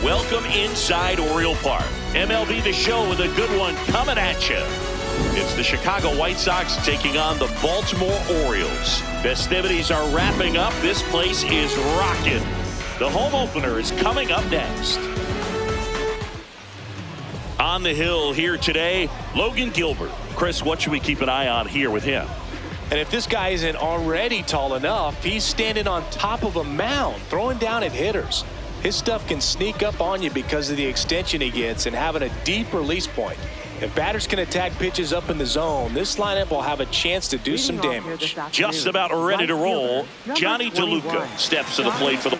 Welcome inside Oriole Park. MLB The Show with a good one coming at you. It's the Chicago White Sox taking on the Baltimore Orioles. Festivities are wrapping up. This place is rocking. The home opener is coming up next. On the hill here today, Logan Gilbert. Chris, what should we keep an eye on here with him? And if this guy isn't already tall enough, he's standing on top of a mound, throwing down at hitters. His stuff can sneak up on you because of the extension he gets and having a deep release point. If batters can attack pitches up in the zone, this lineup will have a chance to do some damage. Just about ready to roll. Johnny DeLuca steps to the plate for the...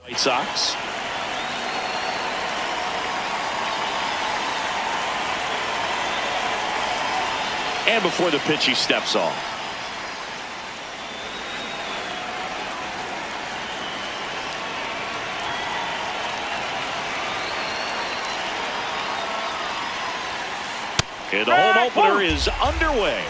White Sox. And before the pitch, he steps off. And the home opener is underway.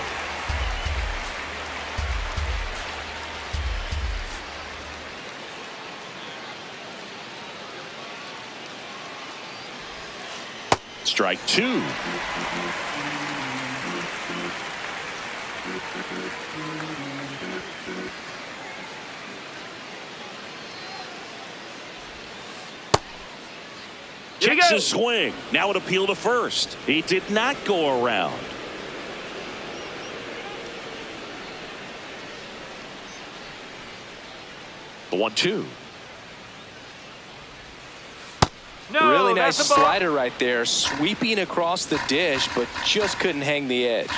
Strike two. Checks his swing. Now an appeal to first. He did not go around. The 1-2. No, really nice slider right there, sweeping across the dish, but just couldn't hang the edge.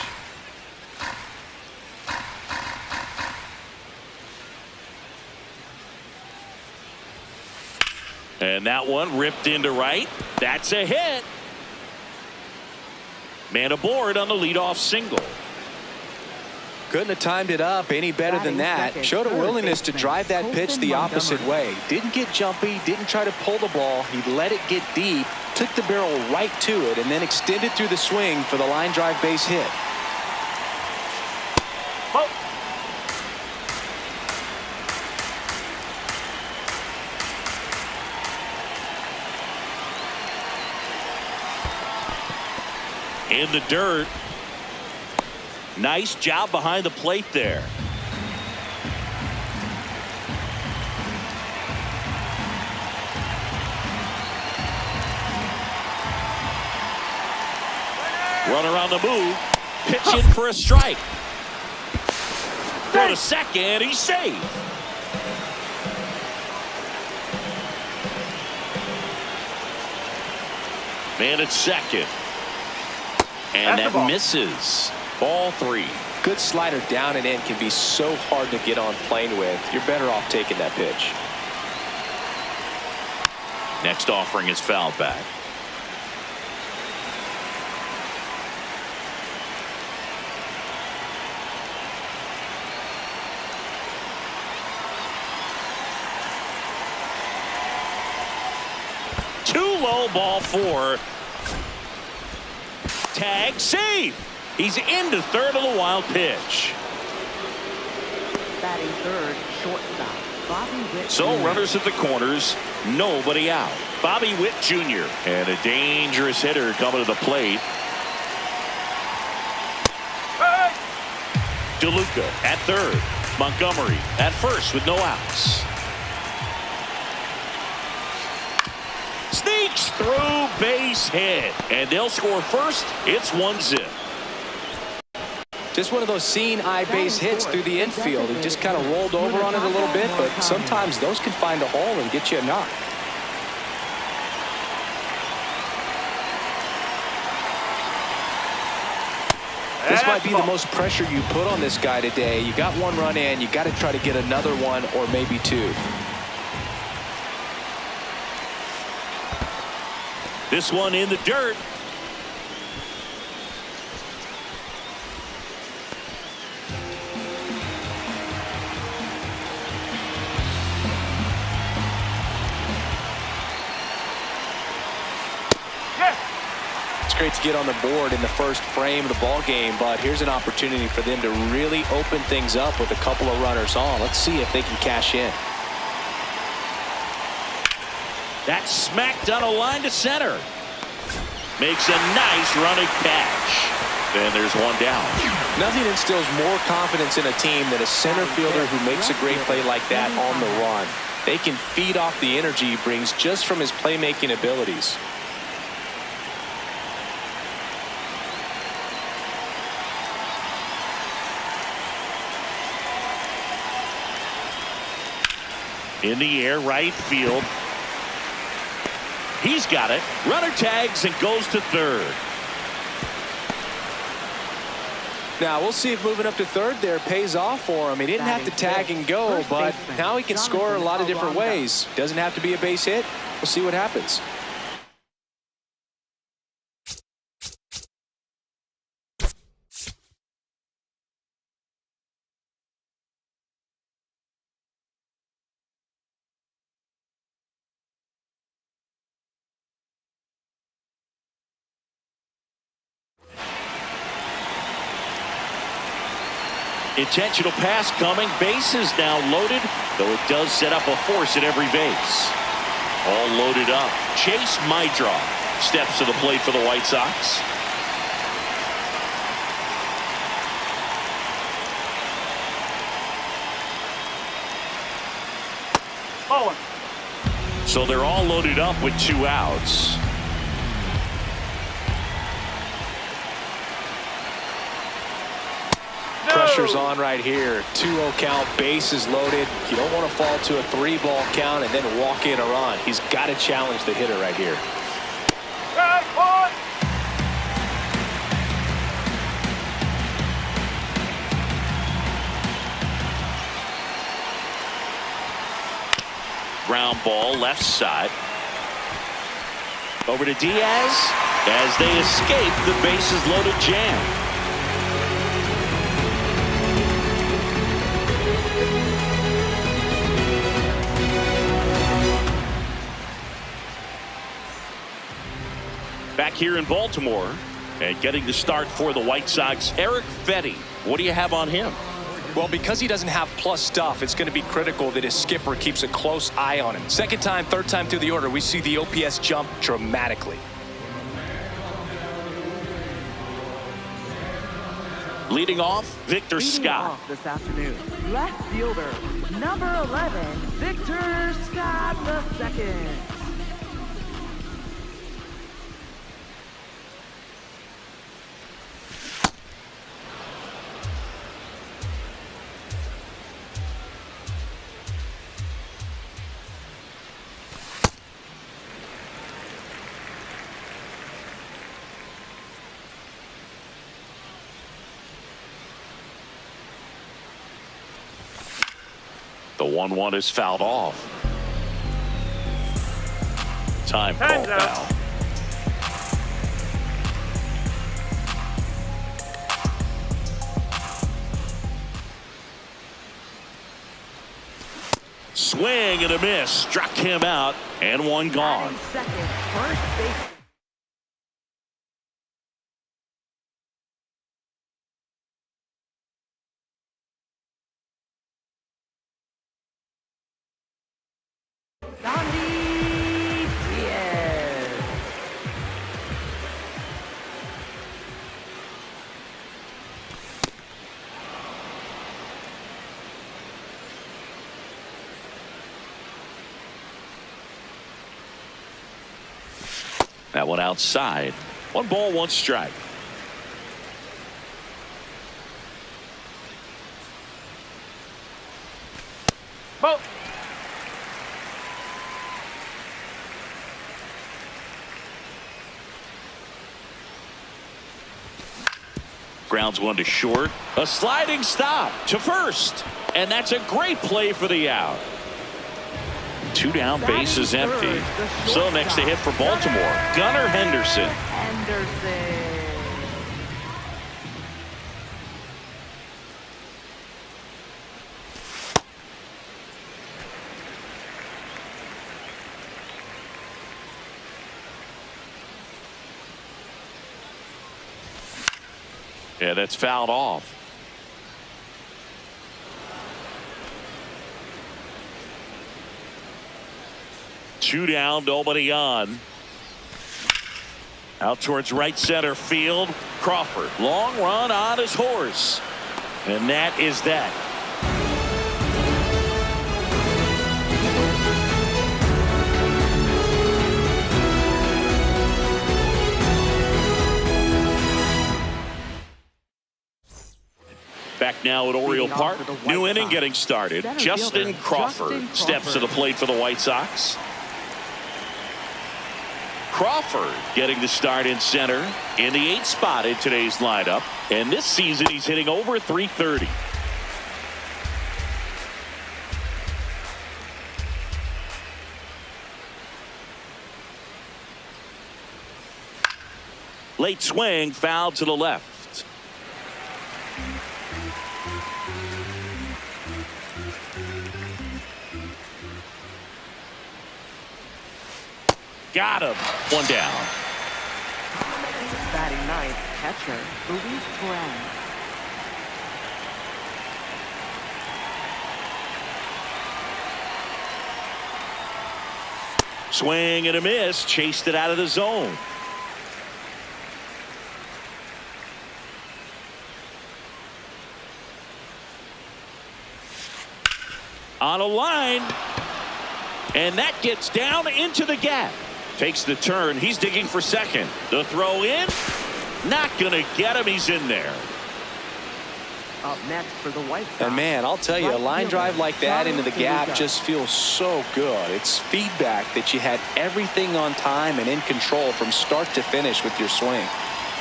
And that one ripped into right. That's a hit. Man aboard on the leadoff single. Couldn't have timed it up any better than that. Showed a willingness to drive that pitch the opposite way. Didn't get jumpy, didn't try to pull the ball. He let it get deep, took the barrel right to it, and then extended through the swing for the line drive base hit. Oh. In the dirt. Nice job behind the plate there. Runner on the move. Pitch in for a strike. Throw to second. He's safe. Man at second. And that misses. Ball three. Good slider down and in can be so hard to get on plane with. You're better off taking that pitch. Next offering is foul back. Too low, ball four. Tag, save. He's into third on the wild pitch. Batting third, shortstop, Bobby Witt. So runners at the corners, nobody out. Bobby Witt Jr. and a dangerous hitter coming to the plate. Hey! DeLuca at third. Montgomery at first with no outs. Sneaks through, base hit. And they'll score first. It's 1-0. Just one of those seeing eye base hits through the infield. He just kind of rolled over on it a little bit, but sometimes those can find a hole and get you a knock. This might be the most pressure you put on this guy today. You got one run in, you got to try to get another one or maybe two. This one in the dirt. It's great to get on the board in the first frame of the ball game, but here's an opportunity for them to really open things up with a couple of runners on. Let's see if they can cash in. That's smacked on a line to center. Makes a nice running catch. And there's one down. Nothing instills more confidence in a team than a center fielder who makes a great play like that on the run. They can feed off the energy he brings just from his playmaking abilities. In the air, right field. He's got it. Runner tags and goes to third. Now we'll see if moving up to third there pays off for him. He didn't have to tag and go, but now he can score a lot of different ways. Doesn't have to be a base hit. We'll see what happens. Intentional pass coming. Bases now loaded, though it does set up a force at every base. All loaded up. Chase Mydra steps to the plate for the White Sox. So they're all loaded up with 2 outs. Pressure's on right here. 2-0 count, bases loaded. You don't want to fall to a 3-ball count and then walk in a run. He's got to challenge the hitter right here. Ground ball left side. Over to Diaz as they escape the bases loaded jam. Back here in Baltimore and getting the start for the White Sox, Eric Fetty. What do you have on him? Well, because he doesn't have plus stuff, it's going to be critical that his skipper keeps a close eye on him. Second time, third time through the order, we see the OPS jump dramatically. Leading off, Victor Scott. Off this afternoon, left fielder, number 11, Victor Scott II. The 1-1 is fouled off. Time call foul. Swing and a miss. Struck him out and one gone. Second, first base. That one outside. 1 ball, 1 strike. Ball. Grounds one to short. A sliding stop to first. And that's a great play for the out. 2 down, base is empty. So next to hit for Baltimore, Gunnar Henderson. Yeah, that's fouled off. Two down, nobody on. Out towards right center field. Crawford, long run on his horse. And that is that. Back now at Oriole Park. New inning getting started. Justin Crawford steps to the plate for the White Sox. Crawford getting the start in center in the 8th spot in today's lineup. And this season he's hitting over .330. Late swing, foul to the left. Got him. 1 down. Batting ninth, catcher Luis Perez. Swing and a miss. Chased it out of the zone. On a line. And that gets down into the gap. Takes the turn. He's digging for second. The throw in. Not going to get him. He's in there. Up next for the White Sox. And man, I'll tell you, a line drive like that into the gap just feels so good. It's feedback that you had everything on time and in control from start to finish with your swing.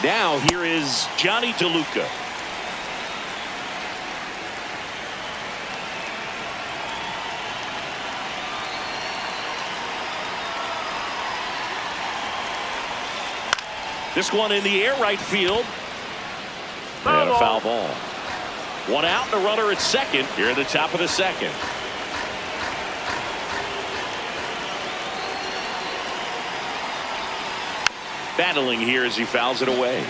Now here is Johnny DeLuca. This one in the air, right field. And a foul ball. 1 out and a runner at second here at the top of the second. Battling here as he fouls it away.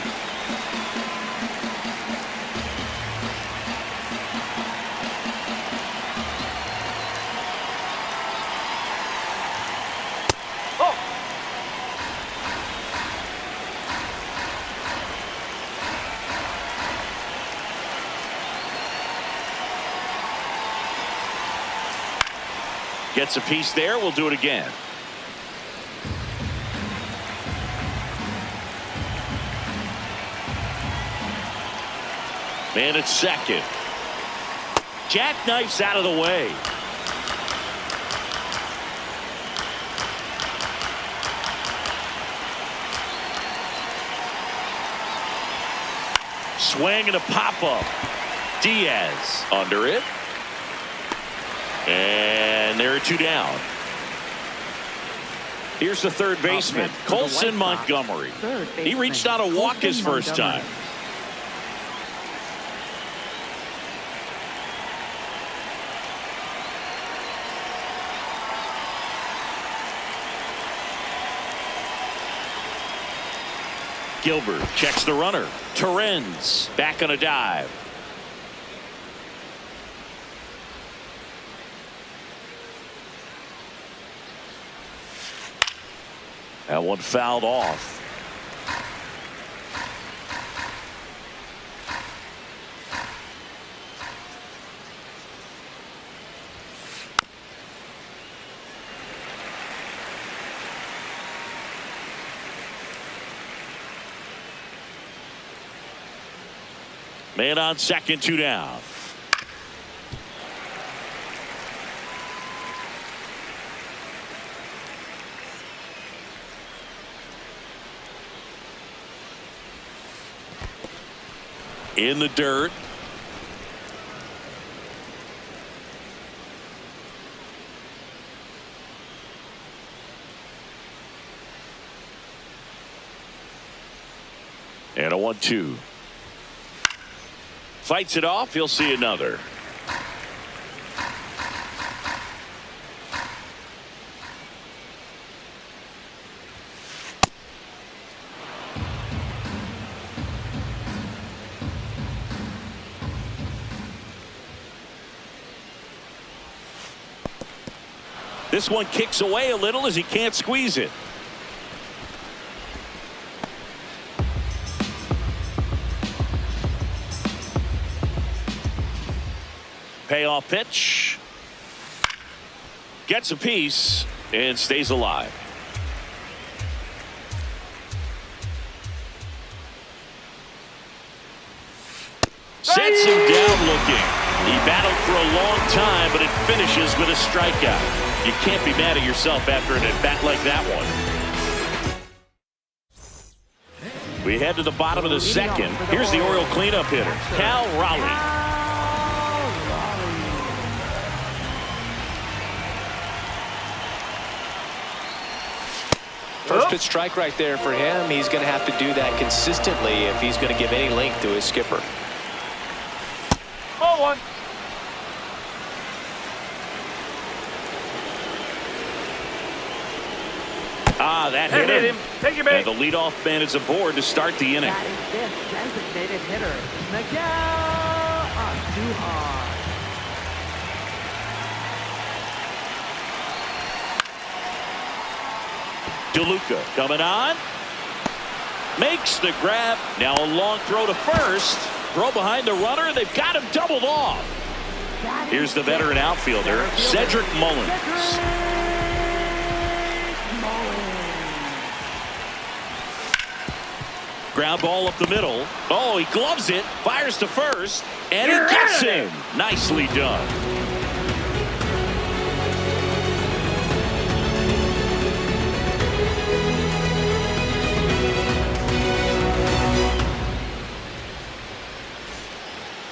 Gets a piece there. We'll do it again. Man at second. Jackknifes out of the way. Swing and a pop-up. Diaz under it. And there are 2 down. Here's the third baseman, Colson Montgomery. He reached out a walk his first time. Gilbert checks the runner. Torrens back on a dive. That one fouled off. Man on second, 2 down. In the dirt. And a 1-2. Fights it off. He'll see another. This one kicks away a little as he can't squeeze it. Payoff pitch. Gets a piece and stays alive. Sets him down looking. He battled for a long time, but it finishes with a strikeout. You can't be mad at yourself after an at-bat like that one. We head to the bottom of the second. Here's the Oriole cleanup hitter, Cal Raleigh. First pitch strike right there for him. He's going to have to do that consistently if he's going to give any length to his skipper. 0-1. That hit him. Take it back. And the leadoff man is aboard to start the inning. That is this designated hitter, Miguel Andujar. DeLuca coming on. Makes the grab. Now a long throw to first. Throw behind the runner. They've got him doubled off. Here's the veteran outfielder, Cedric Mullins. Ground ball up the middle. Oh, he gloves it. Fires to first. And he gets him. Nicely done.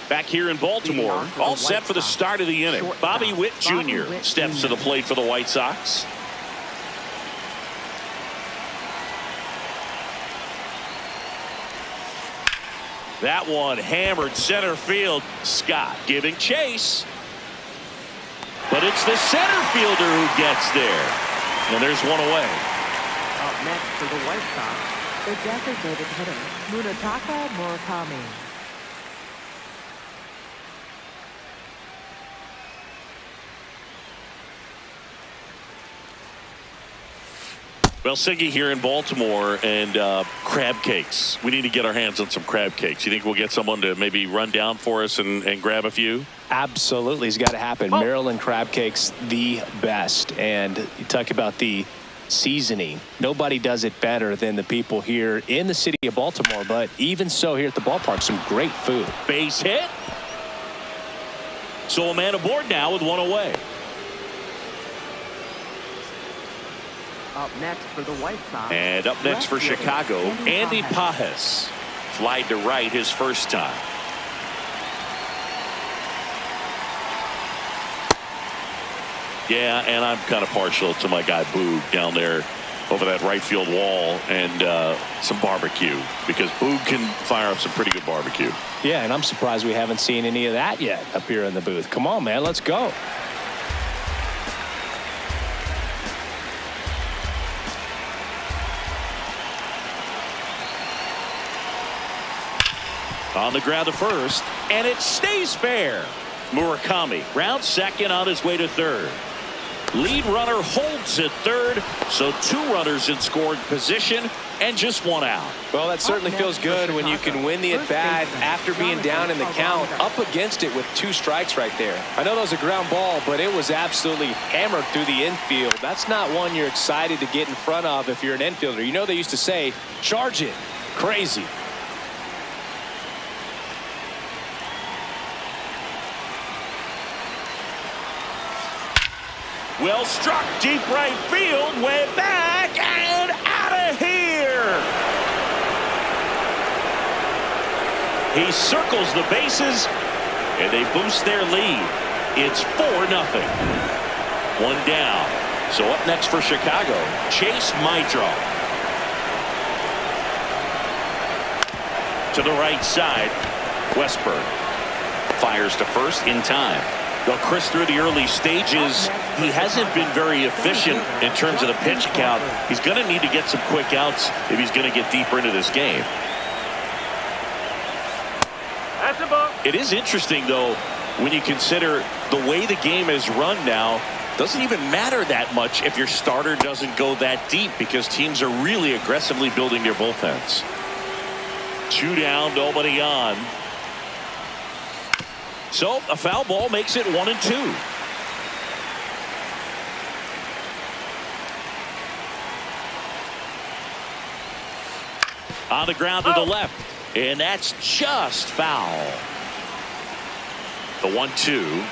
Back here in Baltimore, all set for the start of the inning. Bobby Witt Jr. steps to the plate for the White Sox. That one hammered center field. Scott giving chase. But it's the center fielder who gets there. And there's one away. Up next for the White Sox, the designated hitter, Munetaka Murakami. Well, Siggy here in Baltimore, and crab cakes. We need to get our hands on some crab cakes. You think we'll get someone to maybe run down for us and grab a few? Absolutely. It's got to happen. Maryland crab cakes, the best. And you talk about the seasoning. Nobody does it better than the people here in the city of Baltimore. But even so, here at the ballpark, some great food. Base hit. So a man aboard now with one away. Up next for the White Sox. And up next for Chicago, Andy Pajes. Flied to right his first time. Yeah, and I'm kind of partial to my guy Boog down there over that right field wall, and some barbecue, because Boog can fire up some pretty good barbecue. Yeah, and I'm surprised we haven't seen any of that yet up here in the booth. Come on, man, let's go. On the ground to first, and it stays fair. Murakami round second on his way to third. Lead runner holds at third, so 2 runners in scoring position and just 1 out. Well, that certainly feels good when you can win the at-bat after being down in the count, up against it with 2 strikes right there. I know that was a ground ball, but it was absolutely hammered through the infield. That's not one you're excited to get in front of if you're an infielder. You know, they used to say, charge it. Crazy. Well struck, deep right field, way back, and out of here. He circles the bases, and they boost their lead. It's 4-0. One down. So up next for Chicago, Chase Maidra. To the right side, Westburg fires to first in time. Though Chris, through the early stages, he hasn't been very efficient in terms of the pitch count. He's going to need to get some quick outs if he's going to get deeper into this game. That's a ball. It is interesting, though, when you consider the way the game is run now. Doesn't even matter that much if your starter doesn't go that deep, because teams are really aggressively building their bullpens. 2 down, nobody on. So a foul ball makes it 1-2. On the ground to the left, and that's just foul. The 1-2.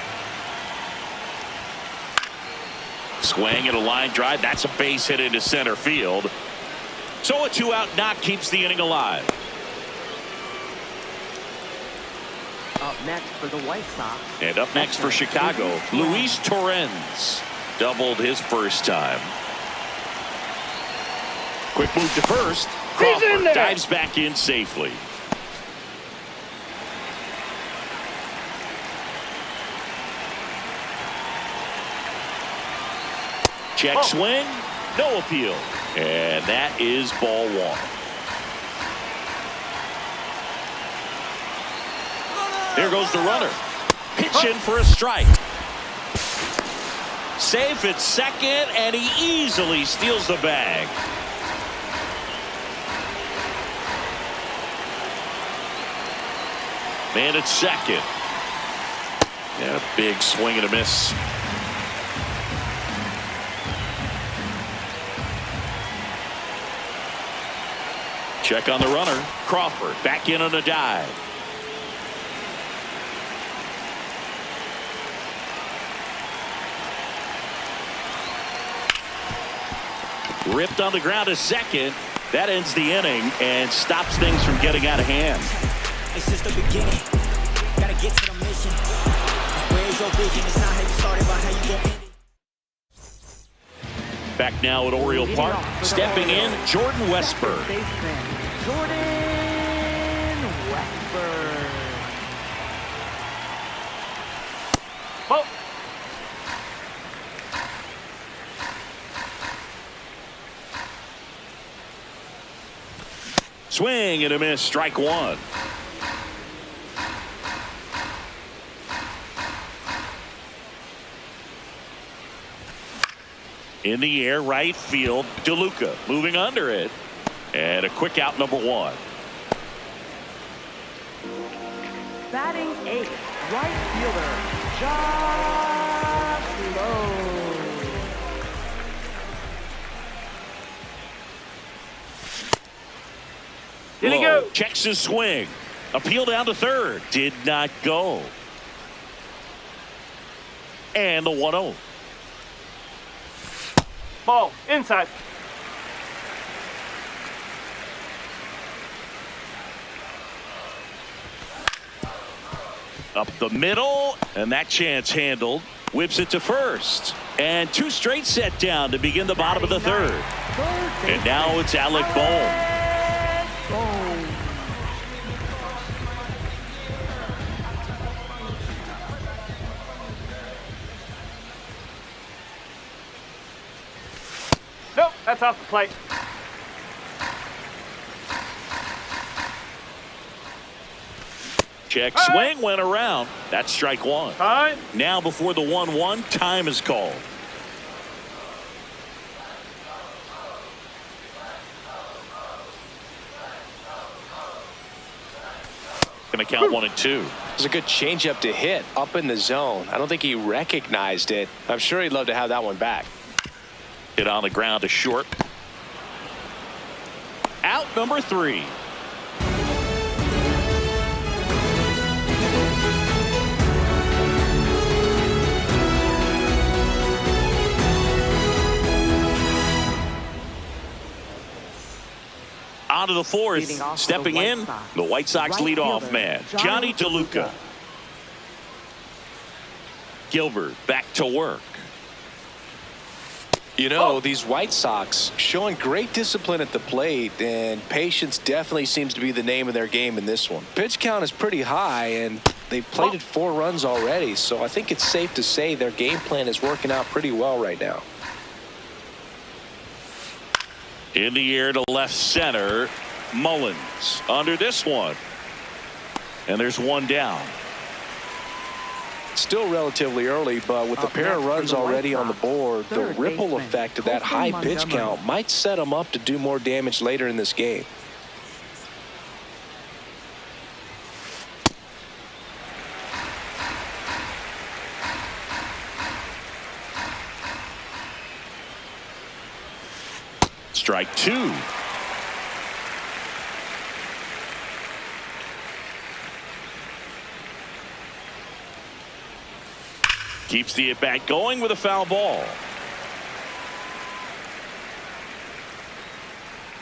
Swing and a line drive. That's a base hit into center field. So a 2-out knock keeps the inning alive. Up next for the White Sox. And up next for Chicago, Luis Torrens doubled his first time. Quick move to first. Crawford dives back in safely. Check swing, no appeal. And that is ball 1. There goes the runner. Pitching for a strike. Safe at second, and he easily steals the bag. Man at second. And a big swing and a miss. Check on the runner. Crawford back in on a dive. Ripped on the ground to second. That ends the inning and stops things from getting out of hand. It's just the beginning. Gotta get to the mission. Where's your vision? It's not how you started, but how you gon' end it. Back now at Oriole Park. Stepping in, Jordan Westburg. Jordan Westburg. Ball. Swing and a miss, strike 1. In the air, right field, DeLuca moving under it. And a quick out, number 1. Batting 8th, right fielder, Josh Lowe. Did he go? Checks his swing. Appeal down to third. Did not go. And the 1-0. Ball. Inside. Up the middle, and that chance handled. Whips it to first. And 2 straight set down to begin the bottom of the third. And now it's Alec Bohm. Nope, that's off the plate. Check swing went around. That's strike 1. Time. Now before the 1-1, time is called. Going to count 1 and 2. It was a good changeup to hit up in the zone. I don't think he recognized it. I'm sure he'd love to have that one back. Hit on the ground to short. Out number 3. Bottom of the fourth, Leading off for stepping the White in, Sox. the White Sox Right leadoff fielder, man, Johnny Johnny DeLuca. DeLuca. Gilbert back to work. You know, these White Sox showing great discipline at the plate, and patience definitely seems to be the name of their game in this one. Pitch count is pretty high, and they've plated 4 runs already, so I think it's safe to say their game plan is working out pretty well right now. In the air to left center, Mullins under this one. And there's one down. Still relatively early, but with a Up pair of next for runs the White already on the Sox, board, the third ripple baseman, effect of that Colton high pitch Montgomery. count might set them up to do more damage later in this game. Strike 2. Keeps the at-bat going with a foul ball.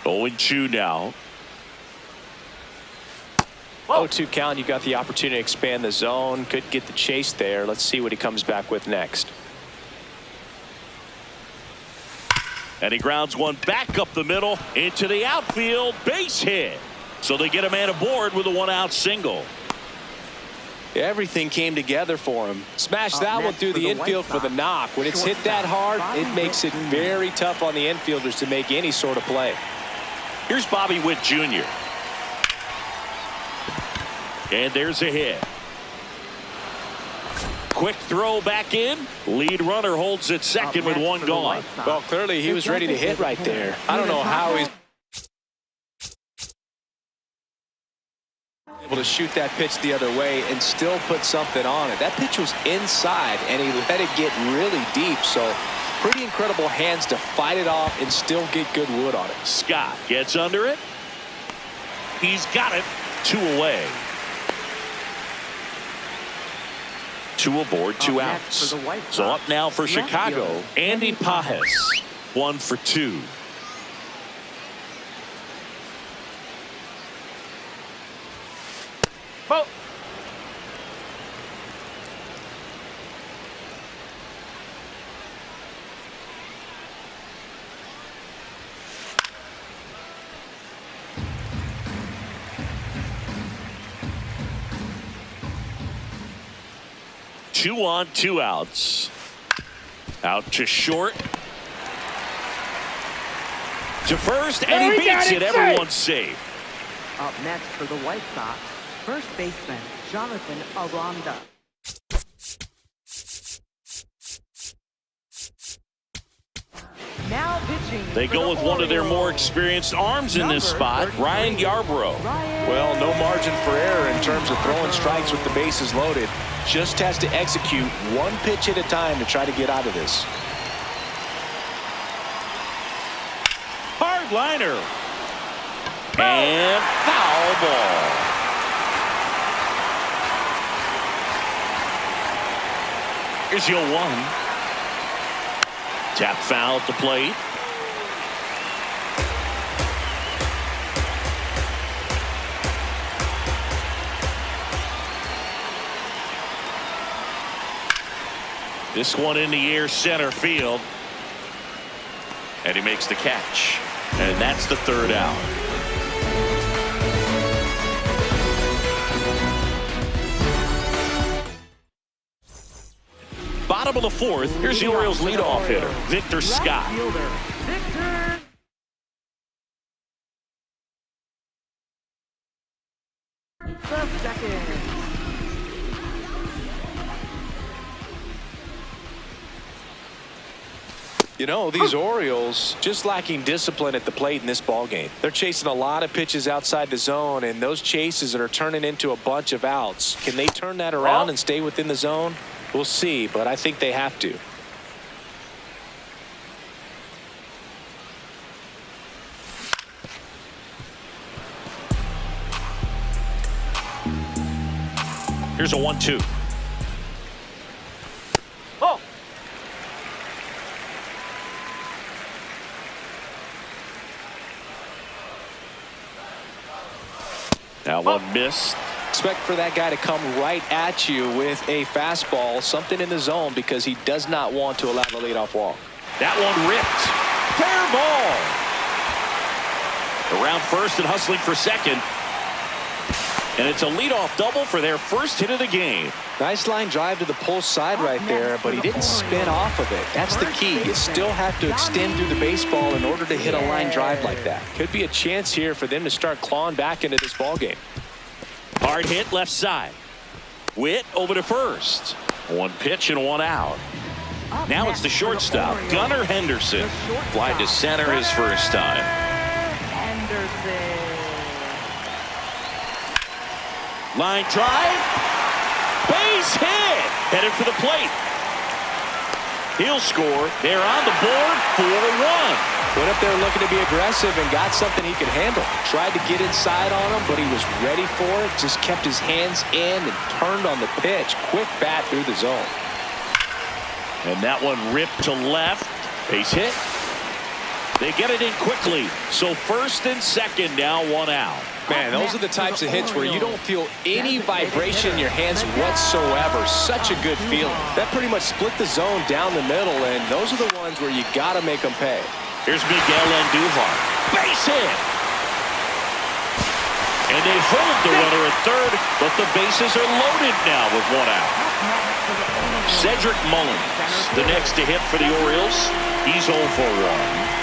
0-2 now. 0-2 count, you got the opportunity to expand the zone. Could get the chase there. Let's see what he comes back with next. And he grounds one back up the middle into the outfield. Base hit. So they get a man aboard with a 1-out single. Everything came together for him. Smashed Up that one next through for the the White infield for the Sox, knock. When it's hit that hard, it makes it very tough on the infielders to make any sort of play. Here's Bobby Witt Jr. And there's a hit. Quick throw back in. Lead runner holds at second with one gone. Well, clearly he was ready to hit right there. I don't know how he's able to shoot that pitch the other way and still put something on it. That pitch was inside, and he let it get really deep. So pretty incredible hands to fight it off and still get good wood on it. Scott gets under it. He's got it. 2 away. 2 aboard, 2 Up next outs. for the White So Sox, up now for left Chicago, fielder, Andy Andy Pajes. 1 for 2. Ball. 2 on, 2 outs. Out to short. To first, and he beats it. Everyone's safe. Up next for the White Sox, first baseman Jonathan Aranda. Now pitching. They for go the with one of their more Orioles. experienced arms in this Number spot, 33, Ryan Yarbrough. Ryan Well, no margin for error in terms of throwing strikes with the bases loaded. Just has to execute one pitch at a time to try to get out of this. Hard liner. And foul ball. Here's your 1. Tap foul at the plate. This one in the air, center field. And he makes the catch. And that's the 3rd out. Bottom of the 4th, here's the Orioles leadoff hitter, Victor Scott. Left fielder, Victor. The second. You know, these Orioles just lacking discipline at the plate in this ballgame. They're chasing a lot of pitches outside the zone, and those chases that are turning into a bunch of outs. Can they turn that around and stay within the zone? We'll see, but I think they have to. Here's a 1-2. Ball. That one missed. Expect for that guy to come right at you with a fastball, something in the zone, because he does not want to allow the leadoff walk. That one ripped. Fair ball. Around first and hustling for second. And it's a leadoff double for their first hit of the game. Nice line drive to the pull side right there, but he didn't spin off of it. That's the key. You still have to extend through the baseball in order to hit a line drive like that. Could be a chance here for them to start clawing back into this ball game. Hard hit left side. Witt over to first. One pitch and one out. Now it's the shortstop, Gunnar Henderson. Fly to center his first time. Henderson. Line drive. Base hit. Headed for the plate. He'll score. They're on the board. 4-1. Went up there looking to be aggressive and got something he could handle. Tried to get inside on him, but he was ready for it. Just kept his hands in and turned on the pitch. Quick bat through the zone. And that one ripped to left. Base hit. They get it in quickly. So first and second now, one out. Man, those are the types of hits where you don't feel any vibration in your hands whatsoever. Such a good feeling. That pretty much split the zone down the middle, and those are the ones where you got to make them pay. Here's Miguel Andujar. Base hit. And they hold the runner at third, but the bases are loaded now with one out. Cedric Mullins, the next to hit for the Orioles. He's 0 for 1.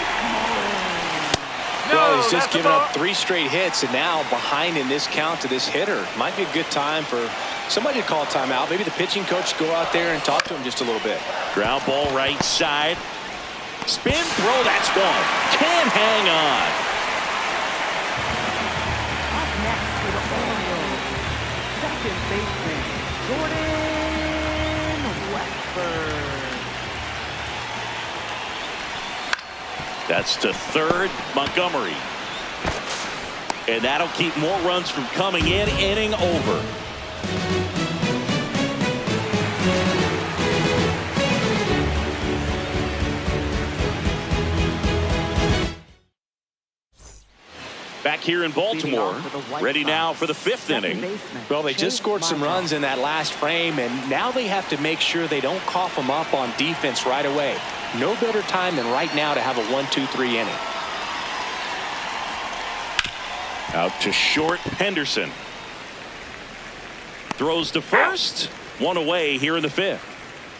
Well, he's just given up 3 straight hits, and now behind in this count to this hitter. Might be a good time for somebody to call timeout. Maybe the pitching coach go out there and talk to him just a little bit. Ground ball right side. Spin throw, that's one. Can't hang on. Up next for the Orioles, second baseman, Jordan Westford. That's to third, Montgomery. And that'll keep more runs from coming in. Inning over. Back here in Baltimore, ready now for the 5th inning. Well, they just scored some runs in that last frame, and now they have to make sure they don't cough them up on defense right away. No better time than right now to have a 1-2-3 inning. Out to short, Henderson. Throws to first. One away here in the 5th.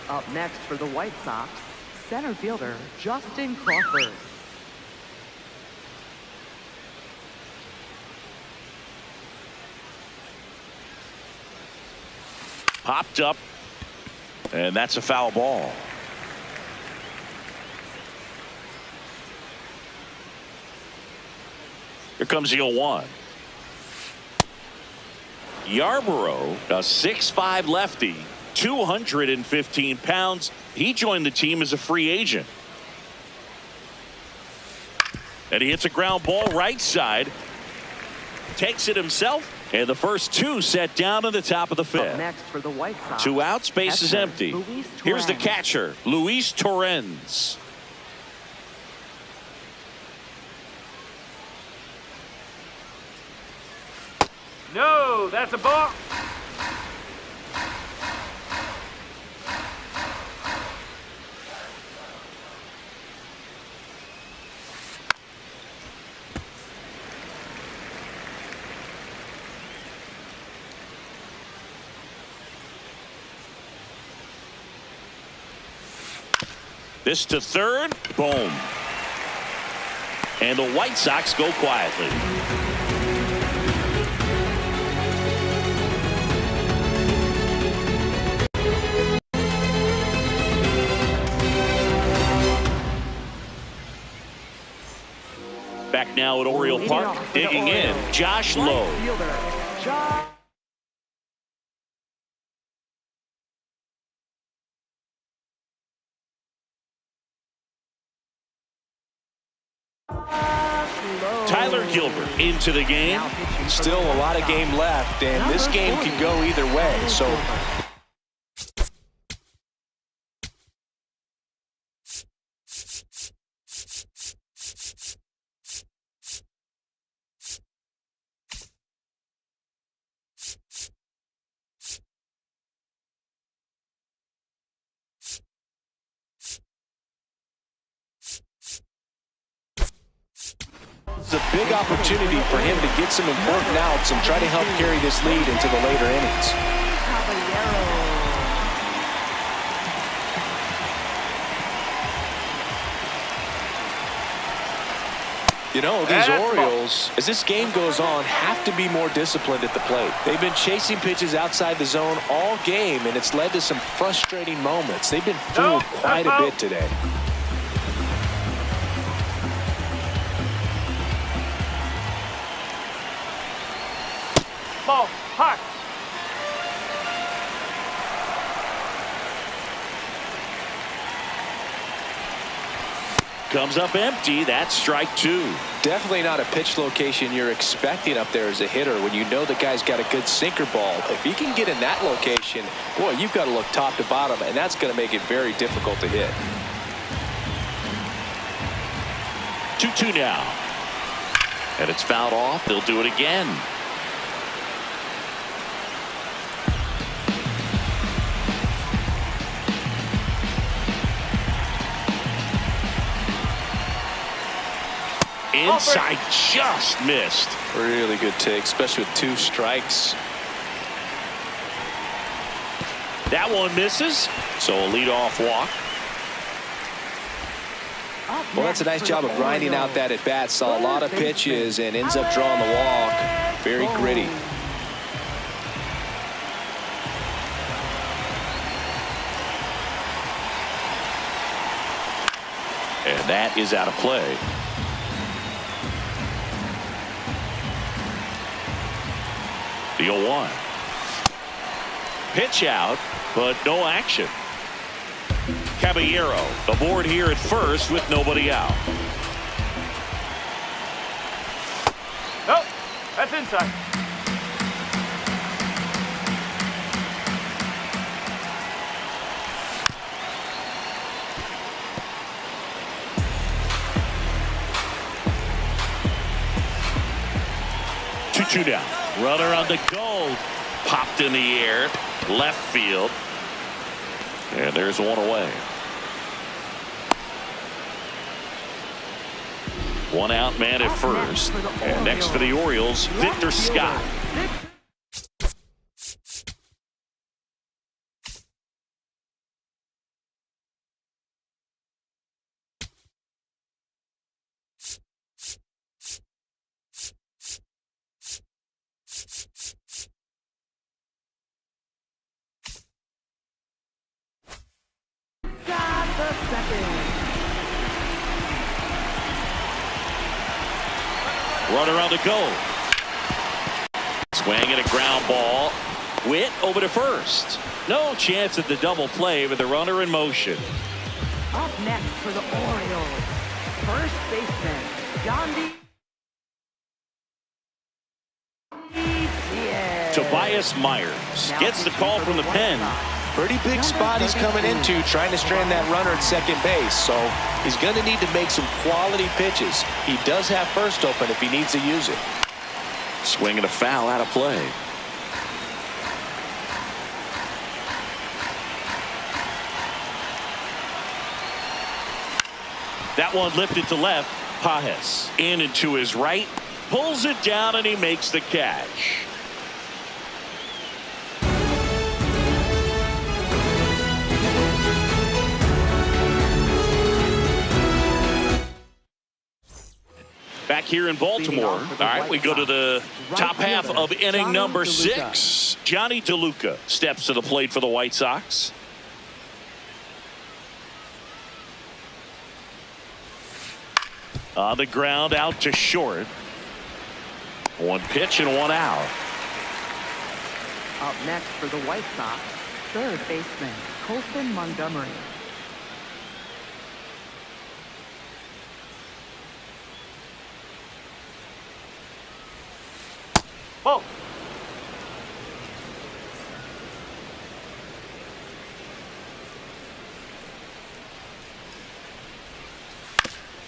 Up next for the White Sox, center fielder, Justin Crawford. Popped up, and that's a foul ball. Here comes the 0-1. Yarborough, a 6'5" lefty, 215 pounds. He joined the team as a free agent. And he hits a ground ball right side. Takes it himself. And the first 2 set down in the top of the 5th. Up next for the White Sox, 2 outs, base is catcher, empty. Luis Here's the Torrens. catcher, Luis Torrens. No, that's a ball. This to third, boom. And the White Sox go quietly. Back now at Oriole Park, digging in, Josh Lowe. Right fielder, Josh Lowe. Tyler Gilbert into the game. Now pitching for Still the a lot White of game Sox, left, and this number game 40, could go either way. So Gilbert. big opportunity for him to get some important outs and try to help carry this lead into the later innings. You know, these Orioles, as this game goes on, have to be more disciplined at the plate. They've been chasing pitches outside the zone all game, and it's led to some frustrating moments. They've been fooled quite a bit today. Ball, hot. Comes up empty. That's strike two. Definitely not a pitch location you're expecting up there as a hitter when you know the guy's got a good sinker ball. If he can get in that location, boy, you've got to look top to bottom, and that's going to make it very difficult to hit. 2-2 now. And it's fouled off. They'll do it again. Inside, just missed. Really good take, especially with 2 strikes. That one misses, so a leadoff walk. Well, that's a nice job of grinding out that at bat. Saw a lot of pitches and ends up drawing the walk. Very gritty. And that is out of play. The 0-1. Pitch out, but no action. Caballero aboard here at first with nobody out. Nope, that's inside. Two down. Runner on the goal. Popped in the air. Left field. And there's one away. One out man at first. And next for the Orioles, Victor Scott. Runner on the goal. Swing and a ground ball. Witt over to first. No chance at the double play with the runner in motion. Up next for the Orioles, first baseman, Gandhi. Tobias Myers gets the call from the pen. Pretty big spot he's coming into, trying to strand that runner at second base. So he's going to need to make some quality pitches. He does have first open if he needs to use it. Swing and a foul out of play. That one lifted to left. Pajes in and to his right. Pulls it down and he makes the catch. Back here in Baltimore. All right, we go to the top half of inning number 6. Johnny DeLuca steps to the plate for the White Sox. On the ground, out to short. One pitch and one out. Up next for the White Sox, third baseman, Colson Montgomery. Ball.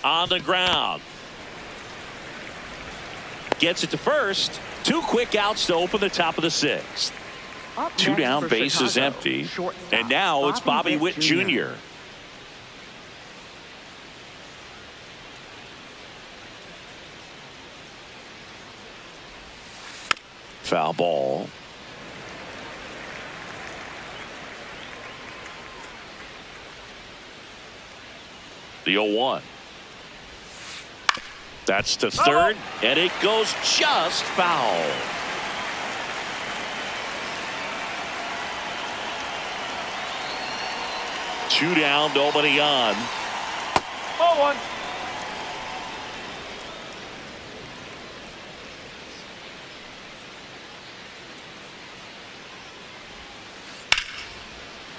On the ground. Gets it to first. 2 quick outs to open the top of the 6th. 2 down, base is empty. And now it's Bobby Witt Jr. Foul ball. The 0-1. That's to third, and it goes just foul. Two down, nobody on. 0-1.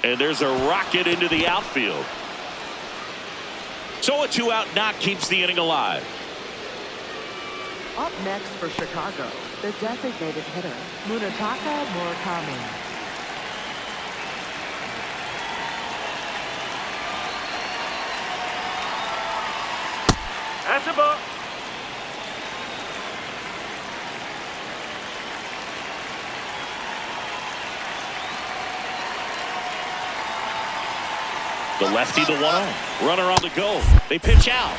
And there's a rocket into the outfield. So a 2-out knock keeps the inning alive. Up next for Chicago, the designated hitter, Munetaka Murakami. That's a ball. The lefty, the 1-0. Runner on the go. They pitch out.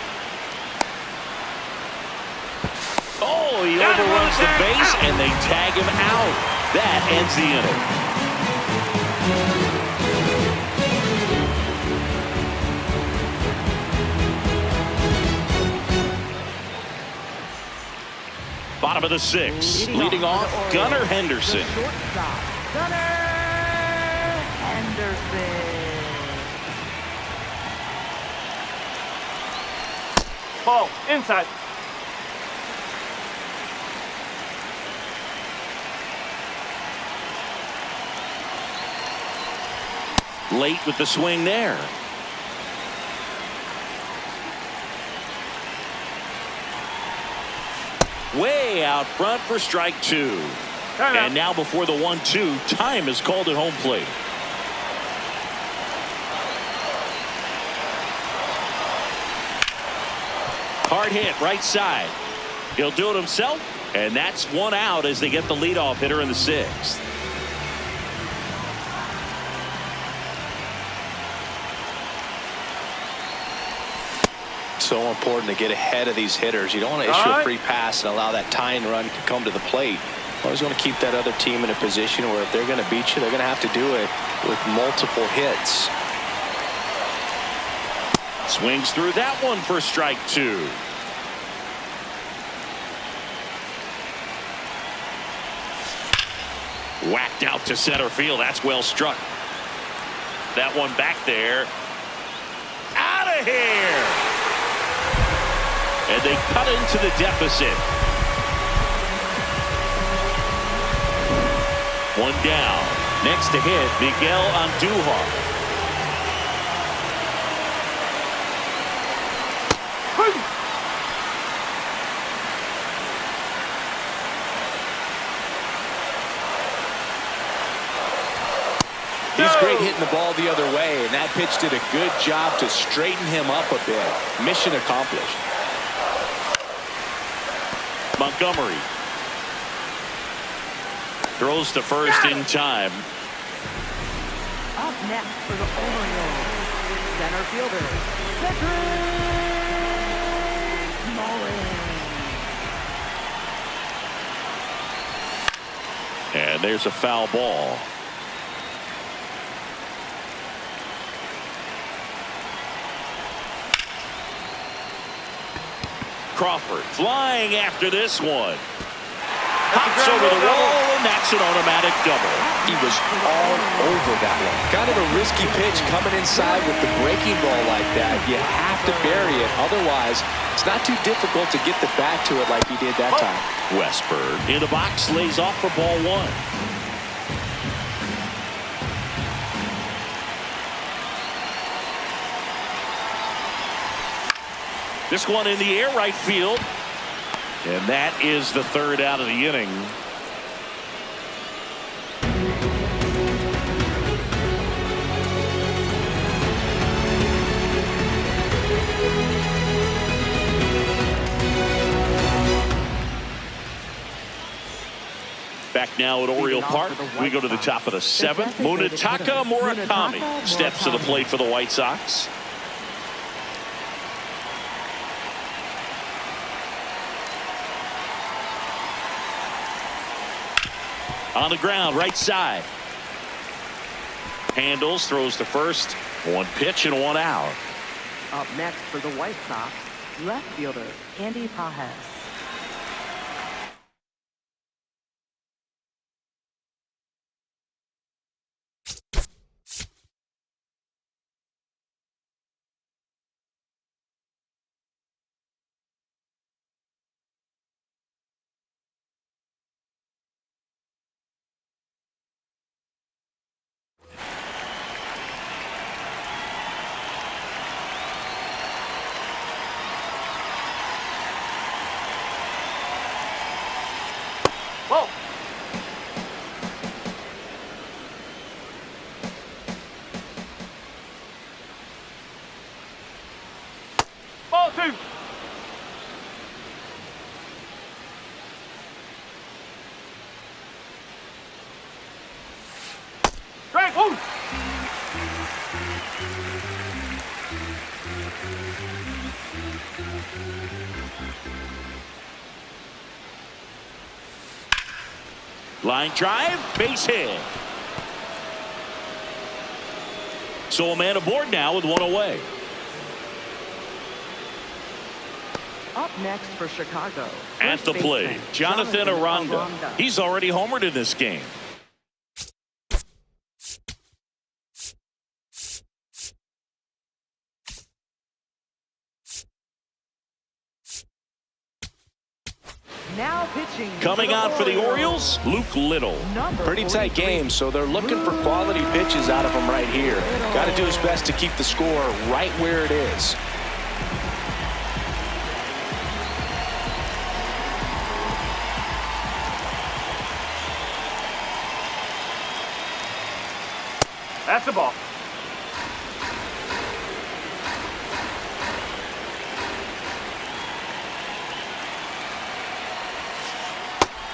Oh, he overruns the base, and they tag him out. That ends the inning. Bottom of the 6th. Leading off, Gunnar Henderson. The shortstop, Gunnar Henderson. Ball. Inside. Late with the swing there. Way out front for strike 2. And now before the 1-2, time is called at home plate. Hard hit right side. He'll do it himself, and that's 1 out as they get the leadoff hitter in the 6th. So important to get ahead of these hitters. You don't want to issue a free pass and allow that tying run to come to the plate. Always want to keep that other team in a position where if they're going to beat you, they're going to have to do it with multiple hits. Swings through that one for strike 2. Whacked out to center field. That's well struck. That one back there. Out of here. And they cut into the deficit. 1 down. Next to hit, Miguel Andujar. He's great hitting the ball the other way, and that pitch did a good job to straighten him up a bit. Mission accomplished. Montgomery throws to first in time. Up next for the Orioles, center fielder, Cedric Mullins. And there's a foul ball. Crawford flying after this one. Hops over the wall, and that's an automatic double. He was all over that one. Kind of a risky pitch coming inside with the breaking ball like that. You have to bury it. Otherwise, it's not too difficult to get the bat to it like he did that time. Westberg in the box, lays off for ball 1. This one in the air right field. And that is the 3rd out of the inning. Back now at Oriole Park. We go to the top of the 7th. Munetaka Murakami steps to the plate for the White Sox. On the ground, right side. Handles, throws to first. One pitch and one out. Up next for the White Sox, left fielder Andy Pages. Whoa. Ball 2. Strike 1. Line drive, base hit. So a man aboard now with one away. Up next for Chicago. At the plate, Jonathan Aranda. He's already homered in this game. Now pitching. Coming on for the Orioles, Luke Little. Pretty tight game, so they're looking for quality pitches out of him right here. Got to do his best to keep the score right where it is. That's the ball.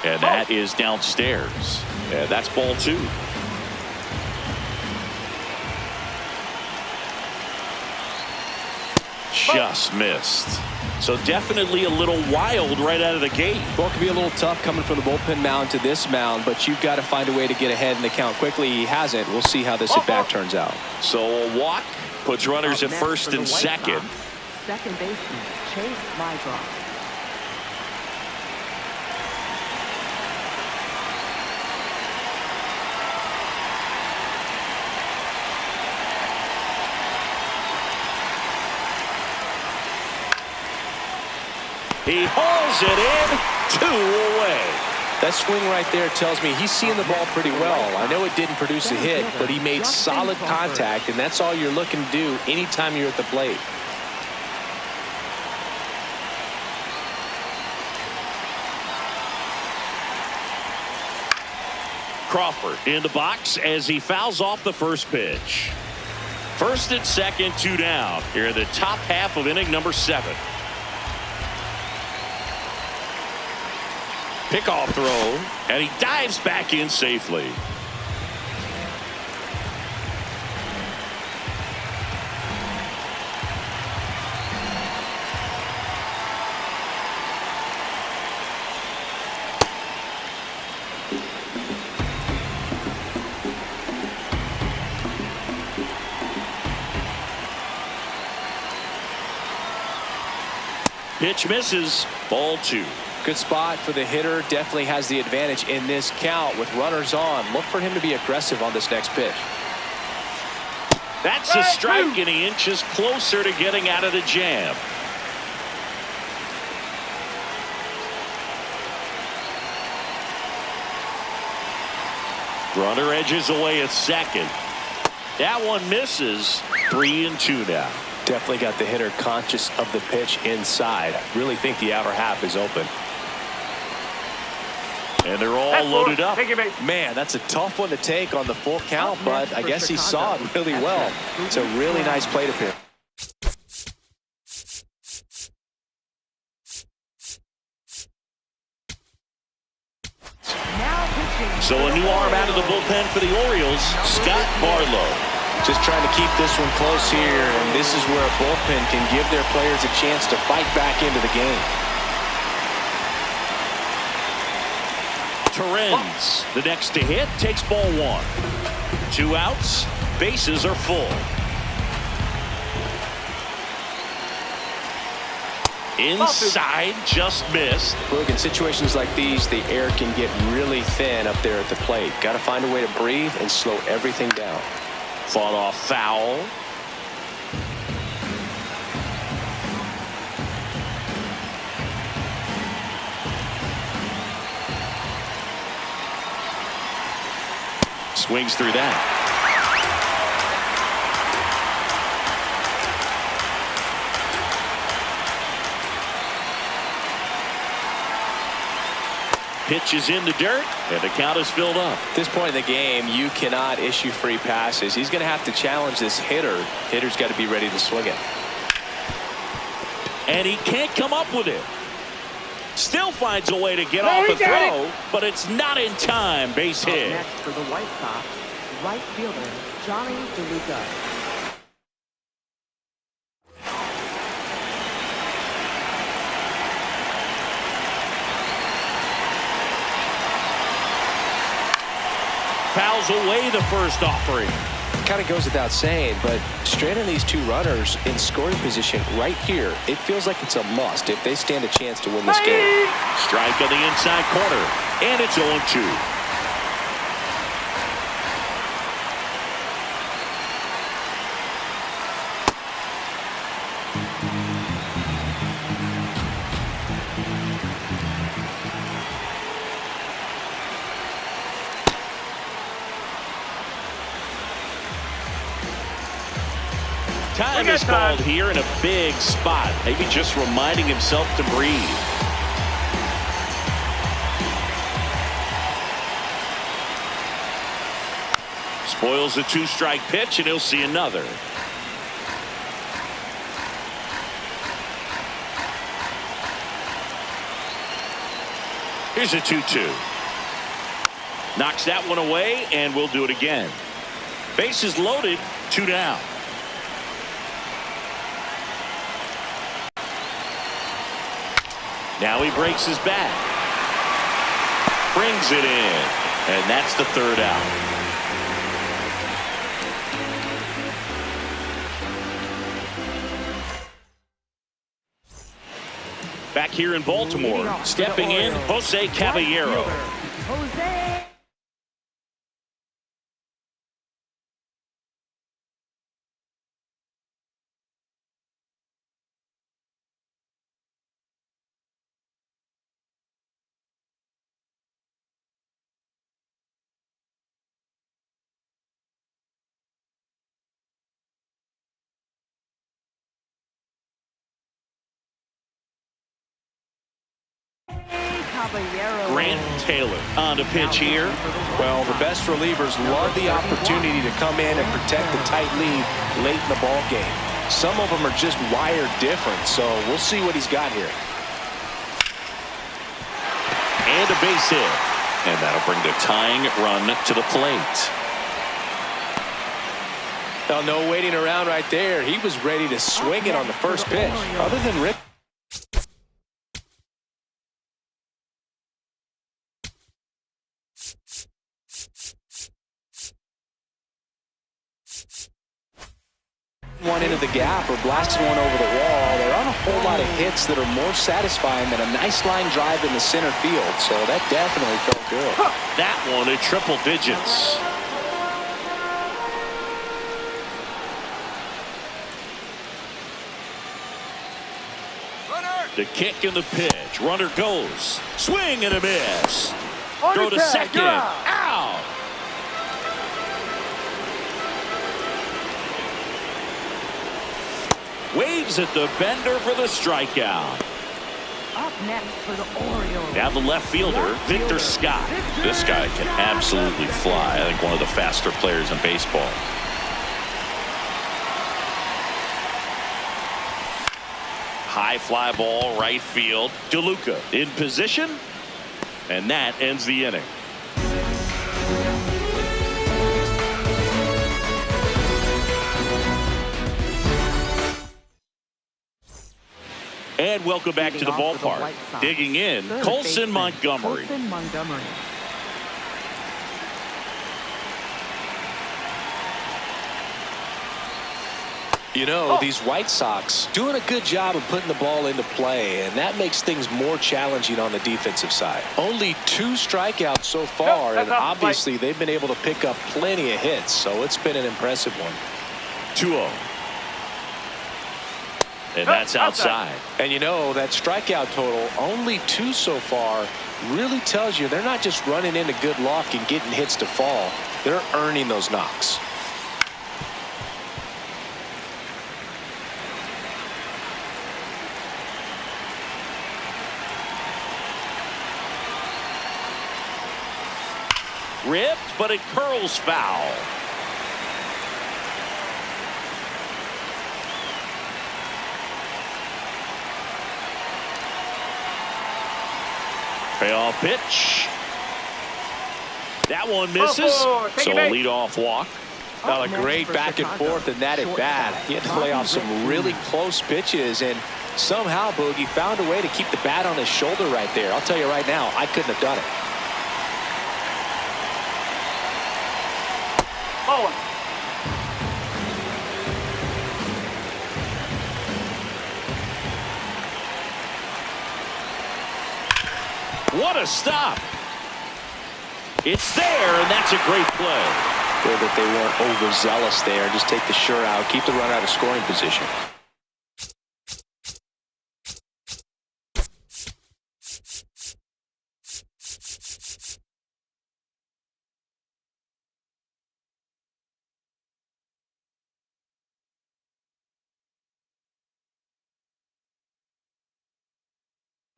And that is downstairs. And that's ball 2. Just missed. So definitely a little wild right out of the gate. Well, it can be a little tough coming from the bullpen mound to this mound, but you've got to find a way to get ahead in the count quickly. He hasn't. We'll see how this at-bat turns out. So a walk puts runners Up at next first for the and White second. Sox, second baseman Chase Mygroff. He hauls it in, 2 away. That swing right there tells me he's seeing the ball pretty well. I know it didn't produce a hit, but he made solid contact, and that's all you're looking to do anytime you're at the plate. Crawford in the box as he fouls off the first pitch. First and second, 2 down here in the top half of inning number 7. Pickoff throw, and he dives back in safely. Pitch misses, ball 2. Good spot for the hitter. Definitely has the advantage in this count with runners on. Look for him to be aggressive on this next pitch. That's a strike, and he inches closer to getting out of the jam. Runner edges away at second. That one misses. 3 and 2 now. Definitely got the hitter conscious of the pitch inside. Really think the outer half is open. And they're all loaded up. Man, that's a tough one to take on the full count, but I guess he saw it really well. It's a really nice plate appearance. So a new arm out of the bullpen for the Orioles, Scott Barlow. Just trying to keep this one close here, and this is where a bullpen can give their players a chance to fight back into the game. Torrens, the next to hit, takes ball one. 2 outs, bases are full. Inside, just missed. Look, in situations like these, the air can get really thin up there at the plate. Got to find a way to breathe and slow everything down. Fought off foul. Swings through that. Pitch is in the dirt, and the count is filled up. At this point in the game, you cannot issue free passes. He's going to have to challenge this hitter. Hitter's got to be ready to swing it. And he can't come up with it. Still finds a way to get off a throw, but it's not in time. Base hit. Next for the White Sox, right fielder Johnny DeLuca. Fouls away the first offering. Kind of goes without saying, but stranding these 2 runners in scoring position right here, it feels like it's a must if they stand a chance to win this game. Strike on the inside corner, and it's 0-2. Time is called here in a big spot. Maybe just reminding himself to breathe. Spoils a 2-strike pitch, and he'll see another. Here's a 2-2. Knocks that one away, and we'll do it again. Bases loaded, 2 down. Now he breaks his back. Brings it in. And that's the 3rd out. Back here in Baltimore, stepping in, Jose Caballero. Jose. Grant Taylor on to pitch here. Well, the best relievers love the opportunity to come in and protect the tight lead late in the ball game. Some of them are just wired different, so we'll see what he's got here. And a base hit. And that'll bring the tying run to the plate. Well, no waiting around right there. He was ready to swing it on the first pitch. Other than Rip. One into the gap or blasting one over the wall. There aren't a whole lot of hits that are more satisfying than a nice line drive in the center field. So that definitely felt good. That one at triple digits. The kick and the pitch. Runner goes. Swing and a miss. Throw to second. Out. Waves at the bender for the strikeout. Up next for the Orioles. Now the left fielder, Victor Scott. This guy can absolutely fly. I think one of the faster players in baseball. High fly ball, right field. DeLuca in position. And that ends the inning. And welcome back to the ballpark. Digging in, Colson Montgomery. You know, these White Sox doing a good job of putting the ball into play, and that makes things more challenging on the defensive side. Only 2 strikeouts so far, and obviously they've been able to pick up plenty of hits, so it's been an impressive one. 2-0. And that's outside. And you know, that strikeout total, only 2 so far, really tells you they're not just running into good luck and getting hits to fall. They're earning those knocks. Ripped, but it curls foul. Payoff pitch. That one misses. So a leadoff walk. Well, a great back and forth in that at bat. He had to play off some really close pitches, and somehow Boogie found a way to keep the bat on his shoulder right there. I'll tell you right now, I couldn't have done it. What a stop. It's there, and that's a great play. Good that they weren't overzealous there. Just take the sure out, keep the runner out of scoring position.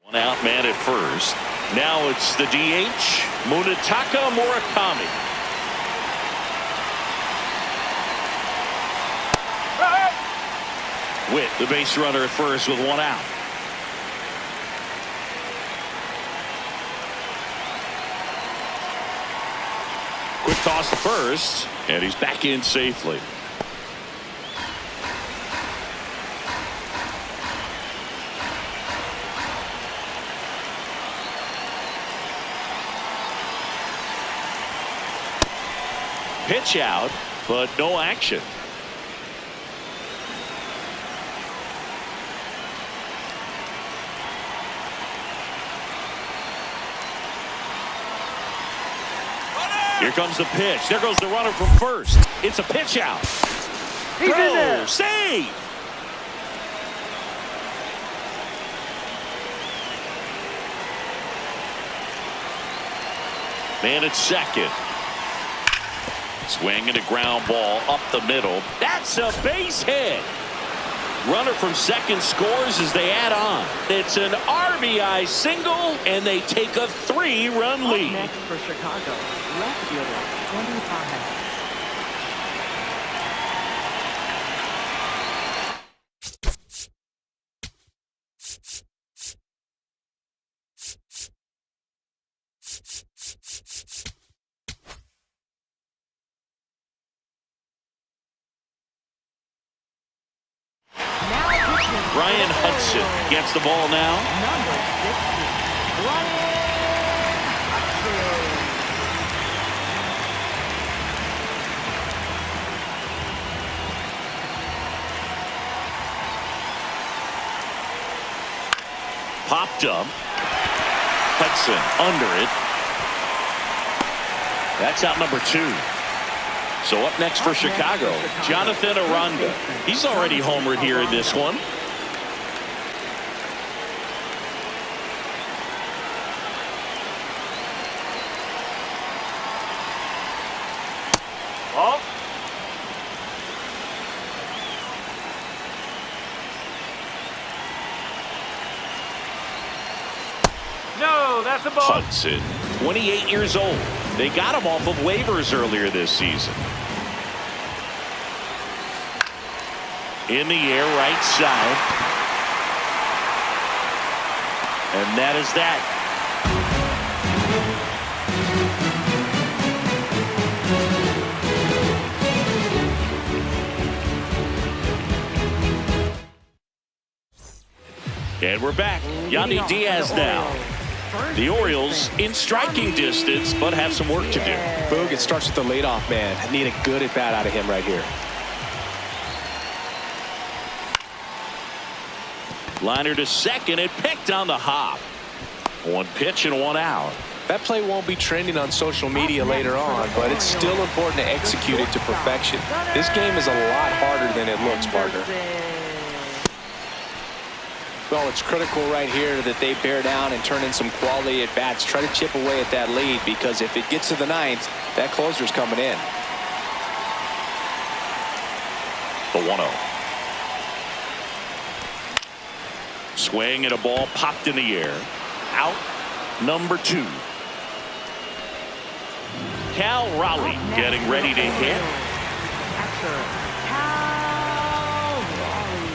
One out man at first. Now it's the DH, Munetaka Murakami. Witt, the base runner at first with 1 out. Quick toss to first, and he's back in safely. Pitch out, but no action. Here comes the pitch. There goes the runner from first. It's a pitch out. He's in there. Save. Man at second. Swing and a ground ball up the middle. That's a base hit. Runner from second scores as they add on. It's an RBI single, and they take a 3-run lead. Next for Chicago, left fielder 25. Ryan Hudson gets the ball now. Number 60, Ryan Hudson. Popped up. Hudson under it. That's out number 2. So up next for Chicago, Jonathan Aranda. He's already homered here in this one. Oh. No, that's a ball. Hudson, 28 years old. They got him off of waivers earlier this season. In the air, right side. And that is that. And we're back. Yandy Diaz now. The Orioles in striking distance, but have some work to do. Boog, it starts with the leadoff man. Need a good at bat out of him right here. Liner to second and picked on the hop. One pitch and one out. That play won't be trending on social media later on, but it's still important to execute it to perfection. This game is a lot harder than it looks, partner. Well, it's critical right here that they bear down and turn in some quality at bats. Try to chip away at that lead, because if it gets to the ninth, that closer's coming in. The 1-0. Swing and a ball popped in the air. Out number 2. Cal Raleigh getting ready to hit. Catcher, Cal Raleigh.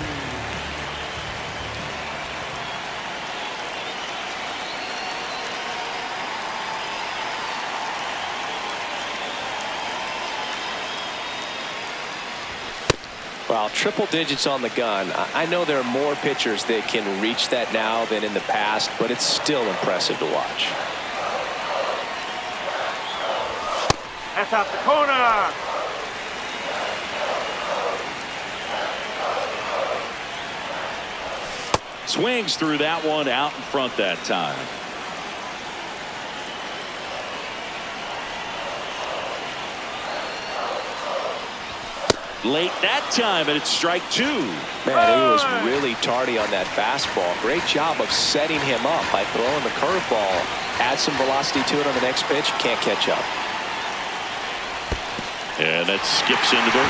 Well, triple digits on the gun. I know there are more pitchers that can reach that now than in the past, but it's still impressive to watch. That's out the corner. Swings through that one, out in front that time. Late that time, and it's strike 2. Man, he was really tardy on that fastball. Great job of setting him up by throwing the curveball. Add some velocity to it on the next pitch. Can't catch up. And that skips into dirt.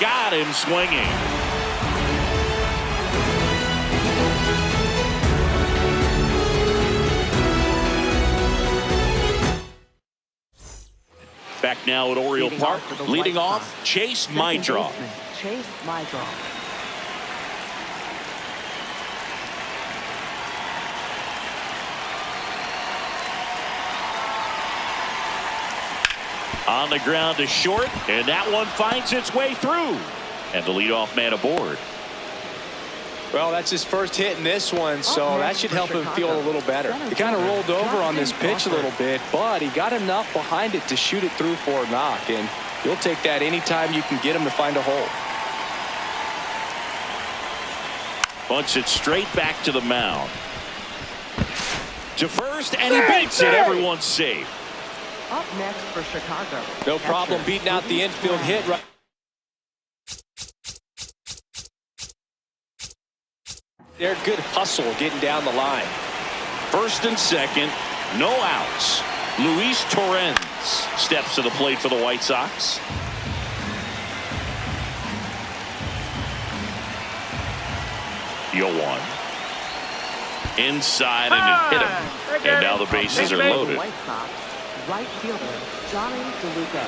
Got him swinging. Back now at Oriole Park, leading off, Chase Mydroff. Chase Mydroff. On the ground to short, and that one finds its way through. And the leadoff man aboard. Well, that's his first hit in this one, so that should help him feel a little better. He kind of rolled over on this pitch a little bit, but he got enough behind it to shoot it through for a knock, and you'll take that anytime you can get him to find a hole. Bunts it straight back to the mound. To first, and he beats it. Everyone's safe. Up next for Chicago. No problem beating out the infield hit. They're good hustle getting down the line. First and second, no outs. Luis Torrens steps to the plate for the White Sox. Yoan inside and hit him. And now the bases are loaded. White Sox, right fielder Johnny DeLuca.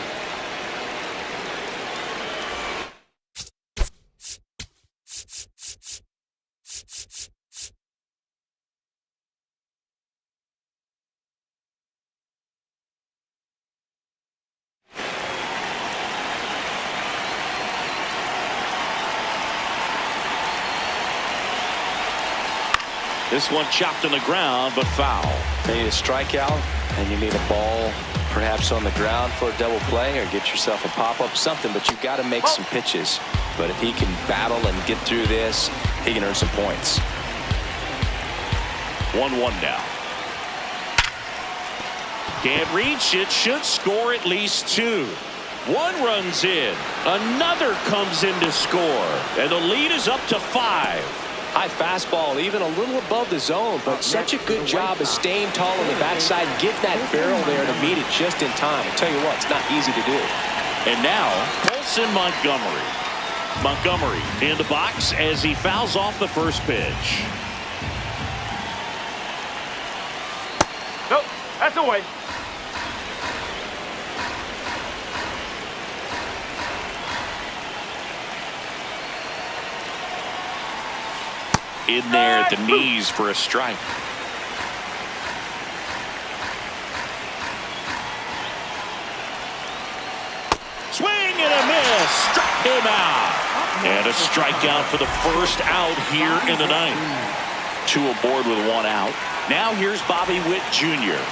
This one chopped on the ground, but foul. You need a strikeout, and you need a ball perhaps on the ground for a double play, or get yourself a pop-up, something, but you've got to make some pitches. But if he can battle and get through this, he can earn some points. 1-1 now. Can't reach it, should score at least 2. One runs in, another comes in to score, and the lead is up to 5. High fastball, even a little above the zone, but such a good job of staying tall on the backside, getting that barrel there to meet it just in time. I tell you what, it's not easy to do. And now, Colson Montgomery. Montgomery in the box as he fouls off the first pitch. Nope, that's away. In there at the knees for a strike. Swing and a miss. Struck him out. And a strikeout for the first out here in the ninth. 2 aboard with 1 out. Now here's Bobby Witt Jr.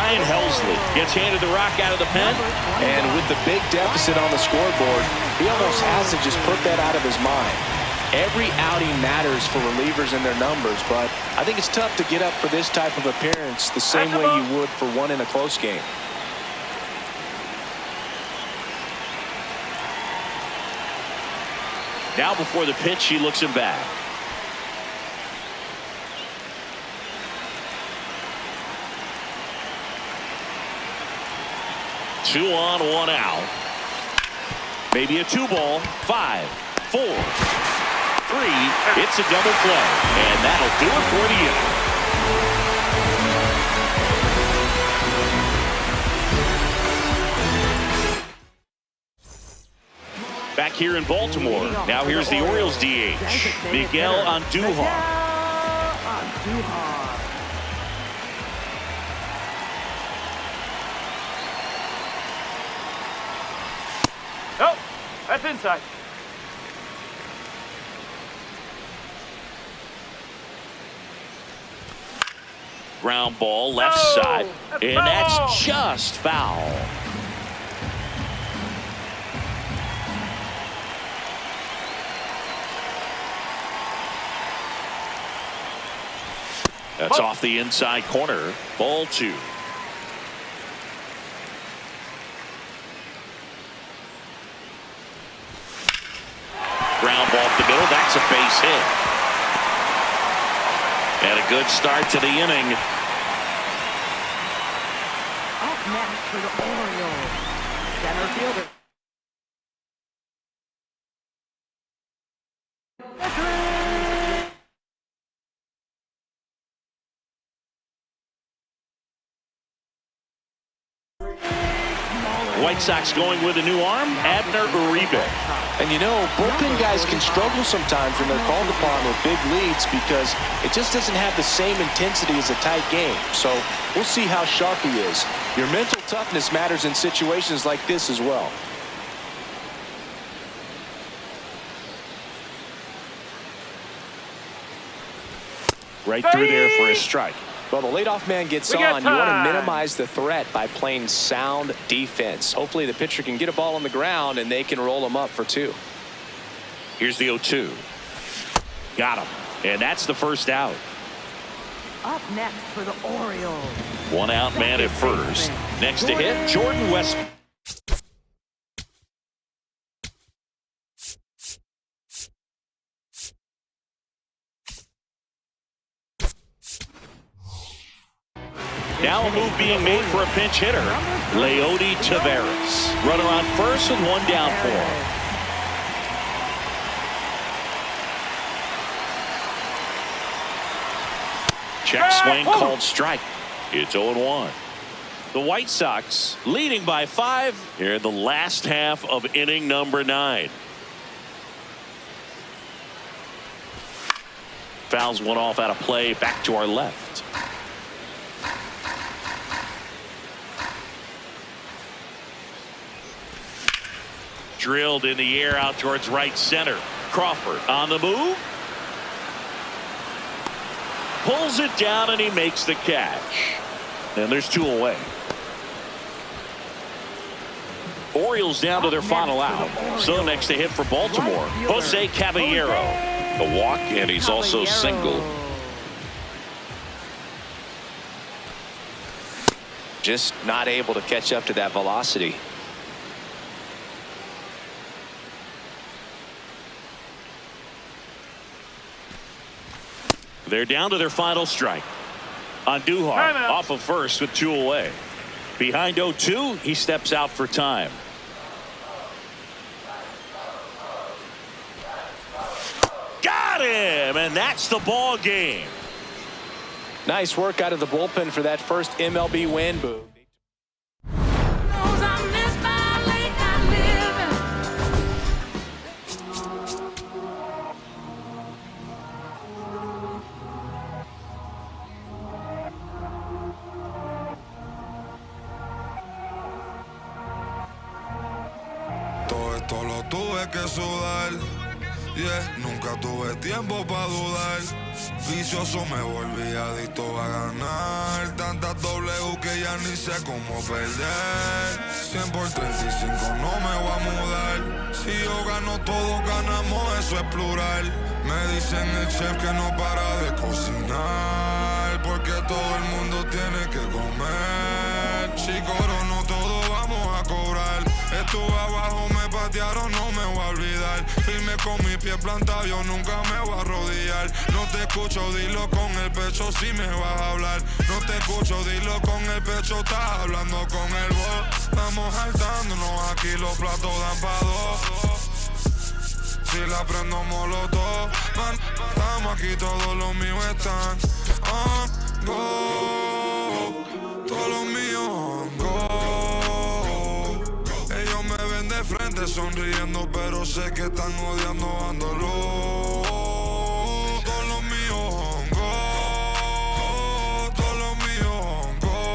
Ryan Helsley gets handed the rock out of the pen. And with the big deficit on the scoreboard, he almost has to just put that out of his mind. Every outing matters for relievers and their numbers, but I think it's tough to get up for this type of appearance the same way you would for one in a close game. Now before the pitch, he looks him back. Two on, one out. Maybe a 2-ball. 5, 4, 3. It's a double play, and that'll do it for the inning. Back here in Baltimore. Now here's the Orioles DH, Miguel Andujar. Nope, that's inside. Ground ball left side, and that's just foul. That's off the inside corner. Ball 2. Ground ball up the middle. That's a base hit. And a good start to the inning. Up next for the Orioles, center fielder. White Sox going with a new arm, Abner Uribe. And you know, bullpen guys can struggle sometimes when they're called upon with big leads because it just doesn't have the same intensity as a tight game. So we'll see how sharp he is. Your mental toughness matters in situations like this as well. Right through there for a strike. Well, the leadoff man gets on. You want to minimize the threat by playing sound defense. Hopefully the pitcher can get a ball on the ground and they can roll him up for 2. Here's the 0-2. Got him. And that's the first out. Up next for the Orioles. One out man at first. Next to hit, Jordan West. Now a move being made for a pinch hitter, Leody Taveras. Runner on first and one down for him. Check swing called strike. It's 0-1. The White Sox leading by 5 here in the last half of inning number 9. Fouls one off out of play back to our left. Drilled in the air out towards right center. Crawford on the move. Pulls it down and he makes the catch. And there's 2 away. Orioles down to their final out. So next to hit for Baltimore, Jose Caballero. A walk, and he's also single. Just not able to catch up to that velocity. They're down to their final strike. Andujar off of first with 2 away. Behind 0-2, he steps out for time. Got him, and that's the ball game. Nice work out of the bullpen for that first MLB win. Boo. Esto lo tuve que sudar, yeah. Nunca tuve tiempo para dudar. Vicioso me volví adicto a ganar. Tantas W que ya ni sé cómo perder. 100 por 35 no me voy a mudar. Si yo gano, todos ganamos, eso es plural. Me dicen el chef que no para de cocinar, porque todo el mundo tiene que comer. Si corono todo vamos a cobrar. Estuve abajo, me patearon, no me voy a olvidar. Firme con mi pie plantado, yo nunca me voy a arrodillar. No te escucho, dilo con el pecho si me vas a hablar. No te escucho, dilo con el pecho, estás hablando con el voz. Estamos saltándonos, aquí los platos dan pa' dos. Si la prendo molotov, man, estamos aquí, todos los míos están on go. Todos los míos on go. Ellos me ven de frente sonriendo, pero sé que están odiando, ando loco.